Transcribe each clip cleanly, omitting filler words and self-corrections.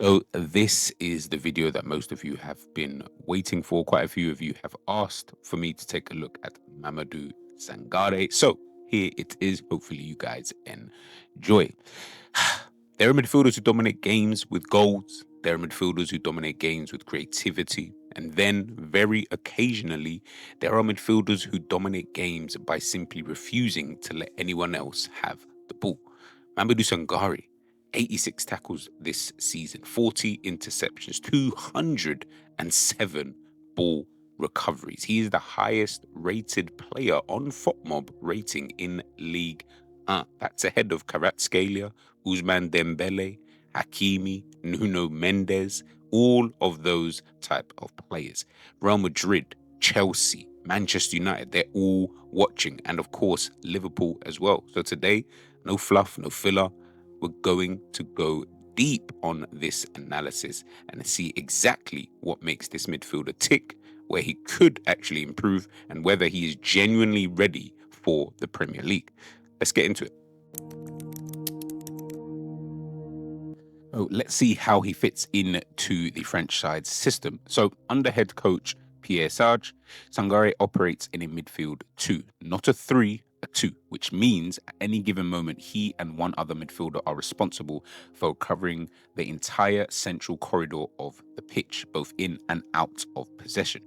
So this is the video that most of you have been waiting for. Quite a few of you have asked for me to take a look at Mamadou Sangare. So here it is. Hopefully you guys enjoy. There are midfielders who dominate games with goals. There are midfielders who dominate games with creativity. And then, very occasionally, there are midfielders who dominate games by simply refusing to let anyone else have the ball. Mamadou Sangaré, 86 tackles this season, 40 interceptions, 207 ball recoveries. He is the highest rated player on FotMob rating in League 1. That's ahead of Kvaratskhelia, Ousmane Dembele, Hakimi, Nuno Mendes, all of those type of players. Real Madrid, Chelsea, Manchester United, they're all watching. And of course, Liverpool as well. So today, no fluff, no filler. We're going to go deep on this analysis and see exactly what makes this midfielder tick, where he could actually improve, and whether he is genuinely ready for the Premier League. Let's get into it. Oh, let's see how he fits into the French side's system. So, under head coach Pierre Sarge, Sangare operates in a midfield 2, not a 3, a 2, which means at any given moment, he and one other midfielder are responsible for covering the entire central corridor of the pitch, both in and out of possession.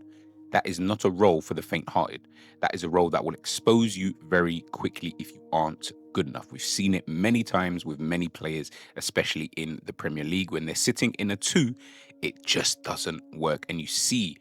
That is not a role for the faint-hearted. That is a role that will expose you very quickly if you aren't good enough. We've seen it many times with many players, especially in the Premier League. When they're sitting in a 2, it just doesn't work. And you see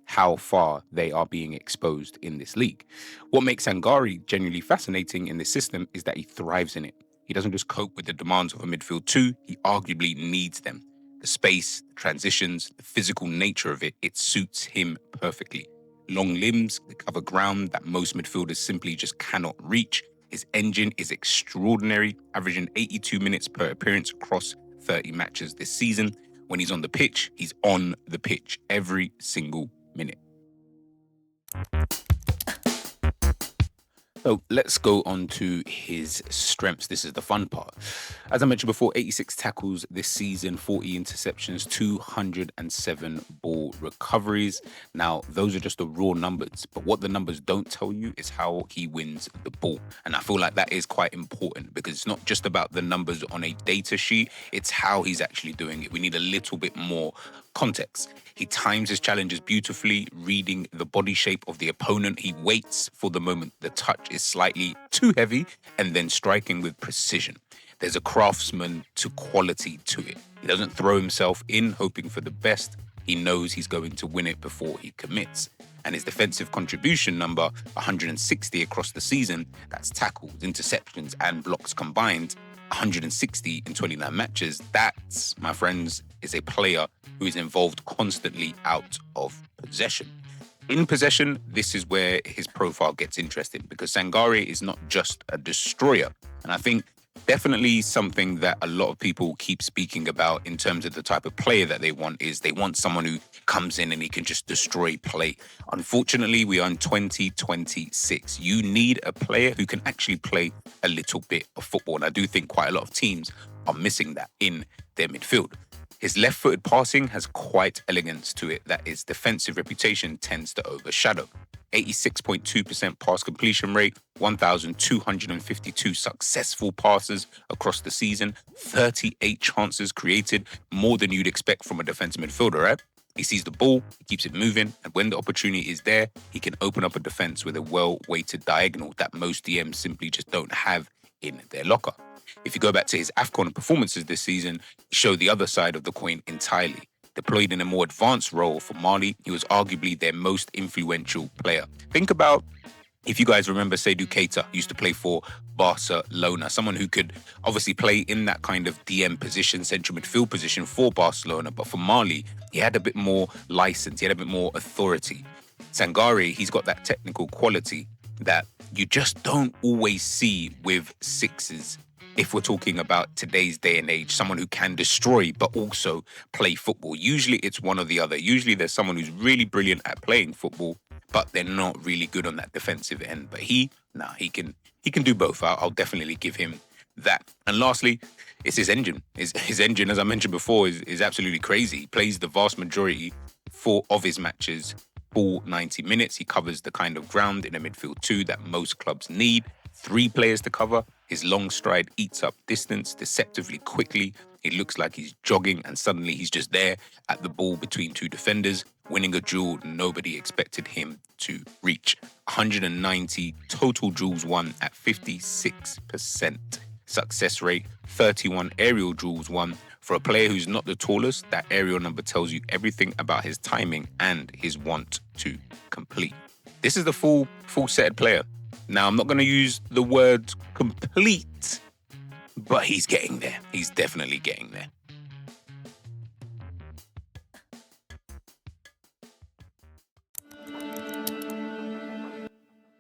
how far they are being exposed in this league. What makes Sangare genuinely fascinating in this system is that he thrives in it. He doesn't just cope with the demands of a midfield 2, he arguably needs them. The space, the transitions, the physical nature of it, it suits him perfectly. Long limbs, they cover ground that most midfielders simply just cannot reach. His engine is extraordinary, averaging 82 minutes per appearance across 30 matches this season. When he's on the pitch, he's on the pitch every single minute. So let's go on to his strengths. This is the fun part. As I mentioned before, 86 tackles this season, 40 interceptions, 207 ball recoveries. Now, those are just the raw numbers, but what the numbers don't tell you is how he wins the ball. And I feel like that is quite important because it's not just about the numbers on a data sheet, it's how he's actually doing it. We need a little bit more context. He times his challenges beautifully, reading the body shape of the opponent. He waits for the moment the touch is slightly too heavy and then striking with precision. There's a craftsman to quality to it. He doesn't throw himself in hoping for the best. He knows he's going to win it before he commits. And his defensive contribution number, 160 across the season, that's tackles, interceptions, and blocks combined, 160 in 29 matches. That, my friends, is a player who is involved constantly out of possession. In possession, this is where his profile gets interesting because Sangare is not just a destroyer. And I think definitely something that a lot of people keep speaking about in terms of the type of player that they want is they want someone who comes in and he can just destroy play. Unfortunately, we are in 2026. You need a player who can actually play a little bit of football. And I do think quite a lot of teams are missing that in their midfield. His left-footed passing has quite elegance to it that his defensive reputation tends to overshadow. 86.2% pass completion rate, 1,252 successful passes across the season, 38 chances created, more than you'd expect from a defensive midfielder, right? He sees the ball, he keeps it moving, and when the opportunity is there, he can open up a defense with a well-weighted diagonal that most DMs simply just don't have in their locker. If you go back to his AFCON performances this season, he showed the other side of the coin entirely. Deployed in a more advanced role for Mali, he was arguably their most influential player. Think about, if you guys remember, Seydou Keita used to play for Barcelona, someone who could obviously play in that kind of DM position, central midfield position for Barcelona, but for Mali, he had a bit more license, he had a bit more authority. Sangare, he's got that technical quality that you just don't always see with sixes. If we're talking about today's day and age, someone who can destroy but also play football. Usually it's one or the other. Usually there's someone who's really brilliant at playing football, but they're not really good on that defensive end. But he can do both. I'll definitely give him that. And lastly, it's his engine. His engine, as I mentioned before, is absolutely crazy. He plays the vast majority of his matches full 90 minutes. He covers the kind of ground in a midfield two that most clubs need. 3 players to cover. His long stride eats up distance deceptively quickly. It looks like he's jogging and suddenly he's just there at the ball between 2 defenders, winning a duel nobody expected him to reach. 190 total duels won at 56% success rate, 31 aerial duels won. For a player who's not the tallest, that aerial number tells you everything about his timing and his want to complete. This is the full set player. Now, I'm not going to use the word complete, but he's getting there. He's definitely getting there.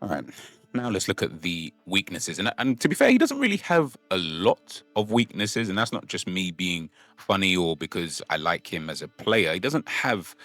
All right, now let's look at the weaknesses. And to be fair, he doesn't really have a lot of weaknesses, and that's not just me being funny or because I like him as a player. He doesn't have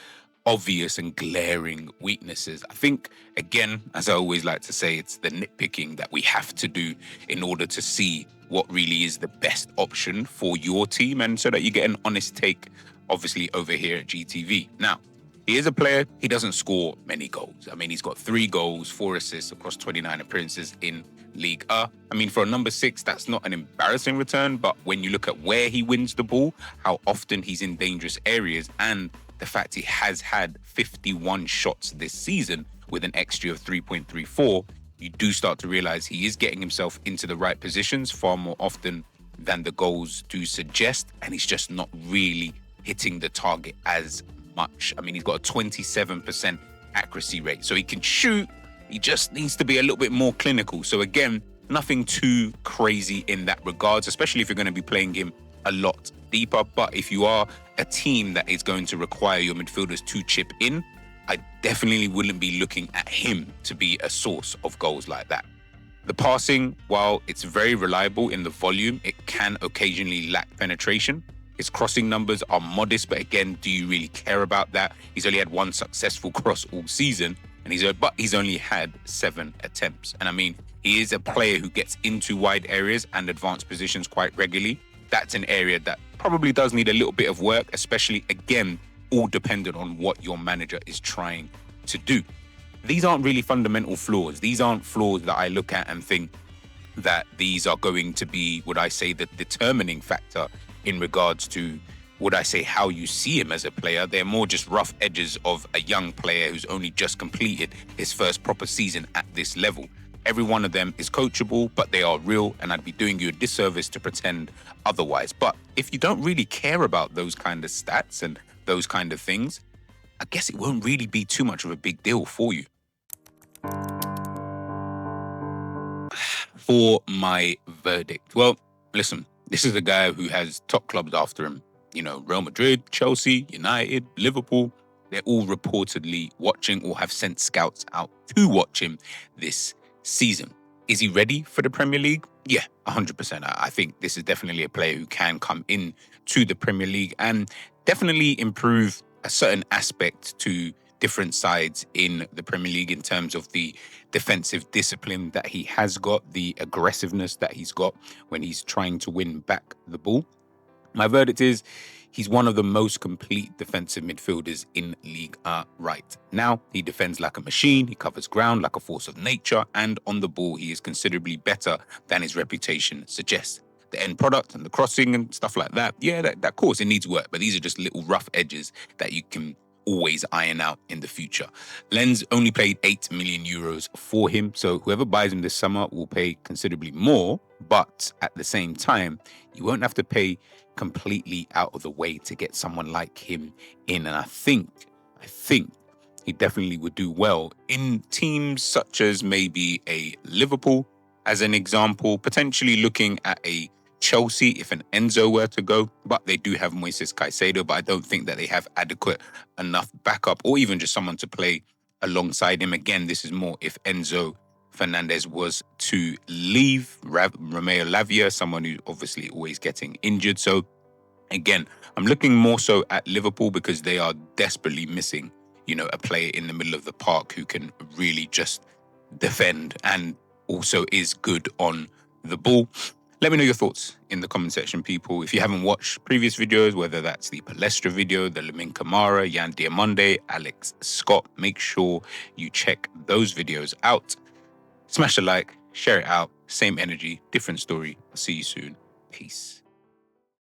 obvious and glaring weaknesses. I think, again, as I always like to say, it's the nitpicking that we have to do in order to see what really is the best option for your team and so that you get an honest take, obviously, over here at GTV. Now, he is a player, he doesn't score many goals. I mean, he's got 3 goals, 4 assists across 29 appearances in Ligue 1. I mean, for a number 6, that's not an embarrassing return, but when you look at where he wins the ball, how often he's in dangerous areas, and the fact he has had 51 shots this season with an XG of 3.34, you do start to realize he is getting himself into the right positions far more often than the goals do suggest, and he's just not really hitting the target as much. I mean, he's got a 27% accuracy rate, so he can shoot. He just needs to be a little bit more clinical. So again, nothing too crazy in that regards, especially if you're going to be playing him a lot deeper. But if you are a team that is going to require your midfielders to chip in, I definitely wouldn't be looking at him to be a source of goals like that. The passing, while it's very reliable in the volume, it can occasionally lack penetration. His crossing numbers are modest, but again, do you really care about that? He's only had 1 successful cross all season, and he's only had 7 attempts. And I mean, he is a player who gets into wide areas and advanced positions quite regularly. That's an area that probably does need a little bit of work, especially, again, all dependent on what your manager is trying to do. These aren't really fundamental flaws. These aren't flaws that I look at and think that these are going to be, would I say, the determining factor in regards to, would I say, how you see him as a player. They're more just rough edges of a young player who's only just completed his first proper season at this level. Every one of them is coachable, but they are real, and I'd be doing you a disservice to pretend otherwise. But if you don't really care about those kind of stats and those kind of things, I guess it won't really be too much of a big deal for you. For my verdict, well, listen, this is a guy who has top clubs after him. You know, Real Madrid, Chelsea, United, Liverpool. They're all reportedly watching or have sent scouts out to watch him this season. Is he ready for the Premier League? Yeah, 100%. I think this is definitely a player who can come in to the Premier League and definitely improve a certain aspect to different sides in the Premier League in terms of the defensive discipline that he has got, the aggressiveness that he's got when he's trying to win back the ball. My verdict is he's one of the most complete defensive midfielders in Ligue 1 right now. He defends like a machine, he covers ground like a force of nature, and on the ball he is considerably better than his reputation suggests. The end product and the crossing and stuff like that, yeah, that of course it needs work, but these are just little rough edges that you can always iron out in the future. Lens only paid 8 million euros for him, so whoever buys him this summer will pay considerably more, but at the same time, you won't have to pay completely out of the way to get someone like him in. And I think he definitely would do well in teams such as maybe a Liverpool, as an example, potentially looking at a Chelsea if an Enzo were to go, but they do have Moises Caicedo, but I don't think that they have adequate enough backup or even just someone to play alongside him. Again, this is more if Enzo Fernandez was to leave. Romeo Lavia, someone who's obviously always getting injured. So again, I'm looking more so at Liverpool because they are desperately missing, a player in the middle of the park who can really just defend and also is good on the ball. Let me know your thoughts in the comment section, people. If you haven't watched previous videos, whether that's the Palestra video, the Lamin Kamara, Yan Diamonde, Alex Scott, make sure you check those videos out. Smash the like, share it out. Same energy, different story. I'll see you soon. Peace.